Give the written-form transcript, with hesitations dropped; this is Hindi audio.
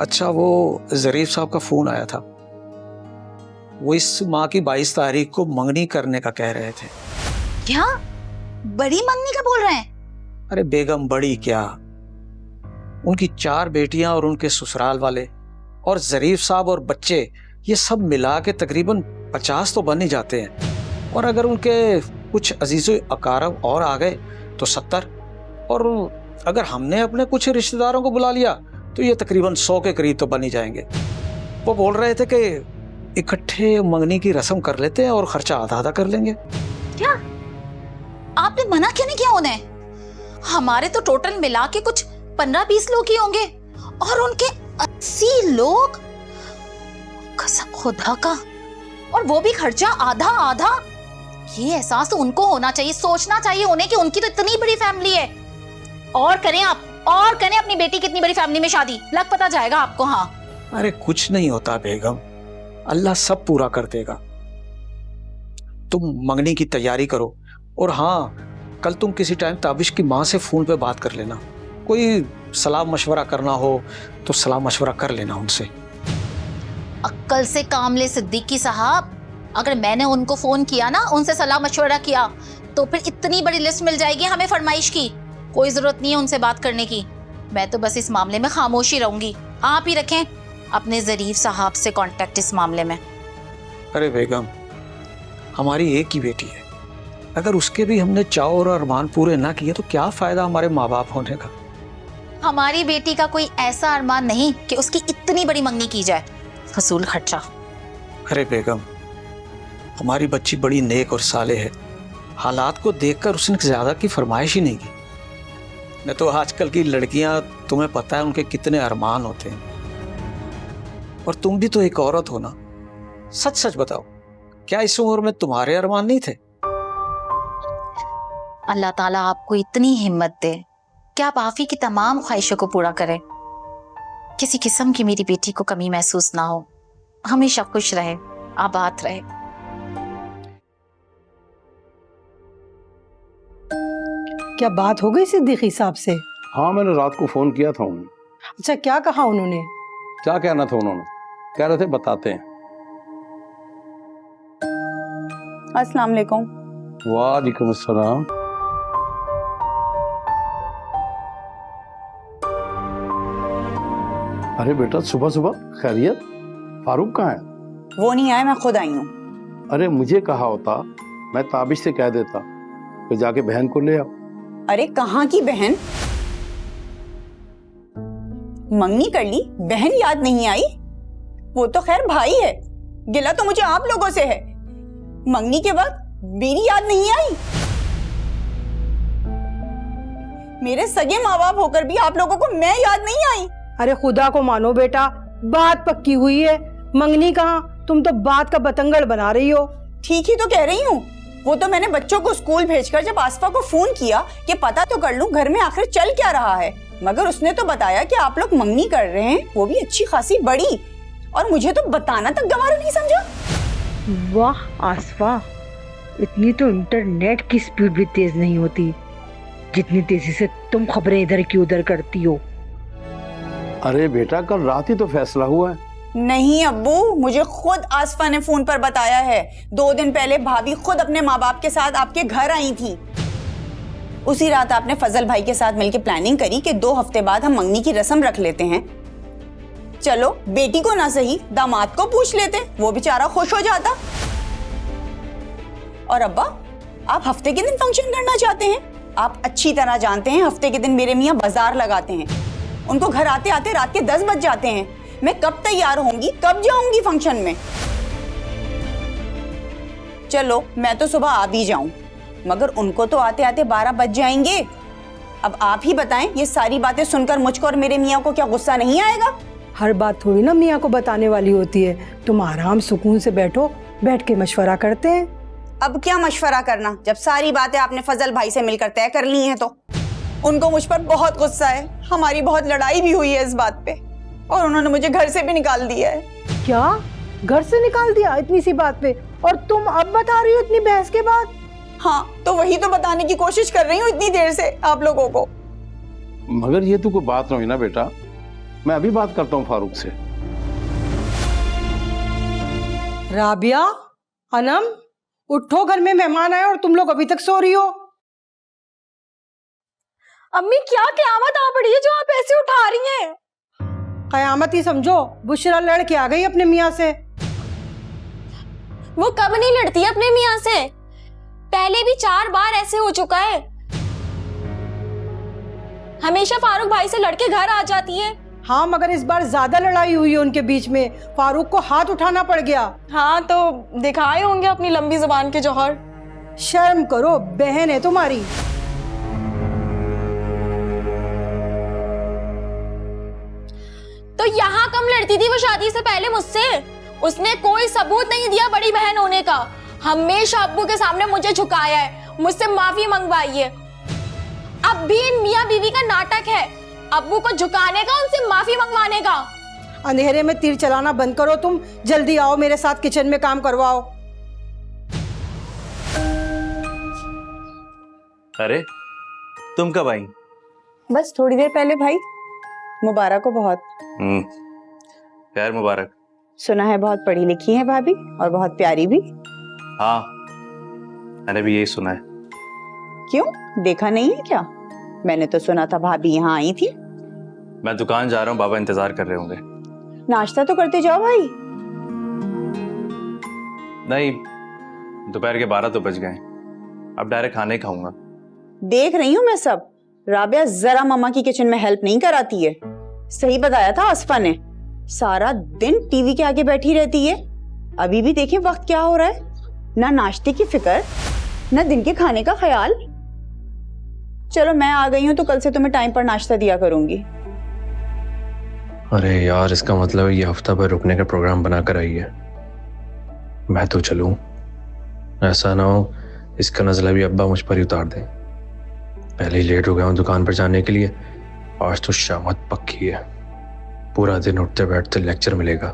अच्छा, वो जरीफ साहब का फोन आया था। वो इस माह की 22 तारीख को मंगनी करने का कह रहे थे। क्या बड़ी मंगनी का बोल रहे हैं? अरे बेगम, बड़ी क्या, उनकी 4 बेटियां और उनके ससुराल वाले और जरीफ साहब और बच्चे, ये सब मिला के तकरीबन 50 तो बन ही जाते हैं। और अगर उनके कुछ अजीज़ो अकारब और आ गए तो 70, और अगर हमने अपने कुछ रिश्तेदारों को बुला लिया तो ये तकरीबन 100 के करीब तो बन ही जाएंगे। वो बोल रहे थे कि इकट्ठे मंगनी की रस्म कर लेते हैं और खर्चा आधा आधा कर लेंगे। क्या आपने मना क्यों नहीं किया उन्हें? हमारे तो टोटल मिला के कुछ 15-20 लोग ही होंगे और उनके 80 लोग। कसम खुदा का, और वो भी खर्चा आधा आधा। ये एहसास तो उनको होना चाहिए, सोचना चाहिए उन्हें कि उनकी तो इतनी बड़ी फैमिली है। और करें अपनी बेटी की इतनी बड़ी फैमिली में शादी, लग पता जाएगा आपको। हाँ, अरे कुछ नहीं होता बेगम, अल्लाह सब पूरा कर देगा। तुम मंगनी की तैयारी करो, और हाँ, कल तुम किसी टाइम ताबिश की माँ से फोन पे बात कर लेना। कोई सलाह मशवरा करना हो तो सलाह मशवरा कर लेना उनसे। अक्ल से काम ले सिद्दीकी साहब। अगर मैंने उनको फोन किया ना, उनसे सलाह मशवरा किया, तो फिर इतनी बड़ी लिस्ट मिल जाएगी हमें फरमाइश की। कोई जरूरत नहीं है उनसे बात करने की। मैं तो बस इस मामले में खामोशी रहूंगी। आप ही रखें अपने जरीफ साहब से कांटेक्ट इस मामले में। अरे बेगम, हमारी एक ही बेटी है, अगर उसके भी हमने चाव और अरमान पूरे ना किए तो क्या फायदा हमारे माँ बाप होने का। हमारी बेटी का कोई ऐसा अरमान नहीं कि उसकी इतनी बड़ी मंगनी की जाए, फजूल खर्चा। अरे बेगम, हमारी बच्ची बड़ी नेक और साले है। हालात को देखकर उसने ज्यादा की फरमाइश ही नहीं की। न तो आजकल की लड़कियां, तुम्हें पता है उनके कितने अरमान होते हैं। और तुम भी तो एक औरत हो ना, सच सच बताओ, क्या इस उम्र में तुम्हारे अरमान नहीं थे? अल्लाह ताला आपको इतनी हिम्मत दे कि आप आफी की तमाम ख्वाहिशों को पूरा करें। किसी किस्म की मेरी बेटी को कमी महसूस ना हो, हमेशा खुश रहे, आबाद रहे। क्या बात हो गई सिद्दीकी साहब से? हाँ, मैंने रात को फोन किया था उन्हें। अच्छा, क्या कहा उन्होंने? क्या कहना था उन्होंने? कह रहे थे बताते हैं। अस्सलाम वालेकुम। वालेकुम अस्सलाम। अरे बेटा, सुबह सुबह खैरियत? फारूक कहाँ है? वो नहीं आए, मैं खुद आई हूँ। अरे मुझे कहा होता, मैं ताबिश से कह देता कि जाके बहन को ले आओ। अरे कहाँ की बहन? मंगनी कर ली, बहन याद नहीं आई? वो तो खैर भाई है, गिला तो मुझे आप लोगों से है। मंगनी के बाद मेरी याद नहीं आई? मेरे सगे माँ बाप होकर भी आप लोगों को मैं याद नहीं आई? अरे खुदा को मानो बेटा, बात पक्की हुई है। मंगनी कहाँ, तुम तो बात का बतंगड़ बना रही हो। ठीक ही तो कह रही हूँ। वो तो मैंने बच्चों को स्कूल भेजकर जब आसफा को फोन किया कि पता तो कर लूं घर में आखिर चल क्या रहा है, मगर उसने तो बताया कि आप लोग मंगनी कर रहे हैं, वो भी अच्छी खासी बड़ी, और मुझे तो बताना तक गवारा नहीं समझा। वाह आसफा, इतनी तो इंटरनेट की स्पीड भी तेज नहीं होती जितनी तेजी से तुम खबरें इधर की उधर करती हो। अरे बेटा, कल रात ही तो फैसला हुआ है। नहीं अब्बू, मुझे खुद आसफा ने फोन पर बताया है। 2 दिन पहले भाभी खुद अपने माँ बाप के साथ आपके घर आई थी। उसी रात आपने फजल भाई के साथ मिलकर प्लानिंग करी कि 2 हफ्ते बाद हम मंगनी की रस्म रख लेते हैं। चलो बेटी को ना सही, दामाद को पूछ लेते, वो बेचारा खुश हो जाता। और अब्बा, आप हफ्ते के दिन फंक्शन करना चाहते हैं? आप अच्छी तरह जानते हैं हफ्ते के दिन मेरे मियाँ बाजार लगाते हैं, उनको घर आते आते रात के 10 बज जाते हैं। मैं कब तैयार होंगी, कब जाऊंगी फंक्शन में? चलो मैं तो सुबह आ भी जाऊं, मगर उनको तो आते आते 12 बज जाएंगे। अब आप ही बताएं, ये सारी बातें सुनकर मुझको और मेरे मियाँ को क्या गुस्सा नहीं आएगा? हर बात थोड़ी ना मियाँ को बताने वाली होती है। तुम आराम सुकून से बैठो, बैठ के मशवरा करते हैं। अब क्या मशवरा करना, जब सारी बातें आपने फजल भाई से मिलकर तय कर ली हैं तो। उनको मुझ पर बहुत गुस्सा है, हमारी बहुत लड़ाई भी हुई है इस बात पे, और उन्होंने मुझे घर से भी निकाल दिया है। क्या घर से निकाल दिया इतनी सी बात पे? और तुम अब बता रही हो इतनी बहस के बाद? हाँ, तो वही तो बताने की कोशिश कर रही हूँ इतनी देर से आप लोगों को। मगर ये तो कोई बात नहीं ना बेटा, मैं अभी बात करता हूँ फारूक से। राबिया, अनम, उठो, घर में मेहमान आए और तुम लोग अभी तक सो रही हो। अम्मी क्या क़यामत आ पड़ी है जो आप ऐसे उठा रही हैं? कयामत ही समझो, बुशरा लड़ के आ गई अपने मियाँ से। वो कब नहीं लड़ती अपने मियाँ से? पहले भी 4 बार ऐसे हो चुका है। हमेशा फारूक भाई से लड़के घर आ जाती है। हाँ, मगर इस बार ज्यादा लड़ाई हुई है उनके बीच में, फारूक को हाथ उठाना पड़ गया। हाँ तो दिखाए होंगे अपनी लंबी जुबान के जौहर। शर्म करो, बहन है तुम्हारी। तो यहाँ कम लड़ती थी वो शादी से पहले मुझसे? उसने कोई सबूत नहीं दिया बड़ी बहन होने का। हमेशा अब्बू के सामने मुझे झुकाया है, मुझसे माफी मंगवाई है। अब भी इन मियाँ बीवी का नाटक है, अब्बू को झुकाने का, उनसे माफी मंगवाने का। अंधेरे में तीर चलाना बंद करो तुम, जल्दी आओ मेरे साथ किचन में काम करवाओ। अरे तुम कब आई? बस थोड़ी देर पहले भाई। मुबारक हो बहुत। खैर मुबारक। सुना है बहुत पढ़ी लिखी है भाभी और बहुत प्यारी भी। हाँ मैंने भी यही सुना है। क्यों, देखा नहीं है क्या? मैंने तो सुना था भाभी यहाँ आई थी। मैं दुकान जा रहा हूँ, बाबा इंतजार कर रहे होंगे। नाश्ता तो करते जाओ भाई। नहीं, दोपहर के 12 तो बज गए, अब डायरेक्ट खाने खाऊंगा। देख रही हूँ मैं सब। राबिया जरा मम्मा की किचन में हेल्प नहीं कराती है। सही बताया था आसफा ने, सारा दिन टीवी के आगे बैठी रहती है। अभी भी देखें वक्त क्या हो रहा है, ना नाश्ते की फिक्र ना दिन के खाने का ख्याल। चलो मैं आ गई हूँ तो कल से तुम्हें टाइम पर नाश्ता दिया करूंगी। अरे यार, इसका मतलब ये हफ्ता भर रुकने का प्रोग्राम बना कर आई है। मैं तो चलूं, ऐसा ना हो इसका नज़ला भी अब्बा मुझ पर ही उतार दें। पहले ही लेट हो गया हूँ दुकान पर जाने के लिए, आज तो शामत पक्की है। पूरा दिन उठते बैठते लेक्चर मिलेगा।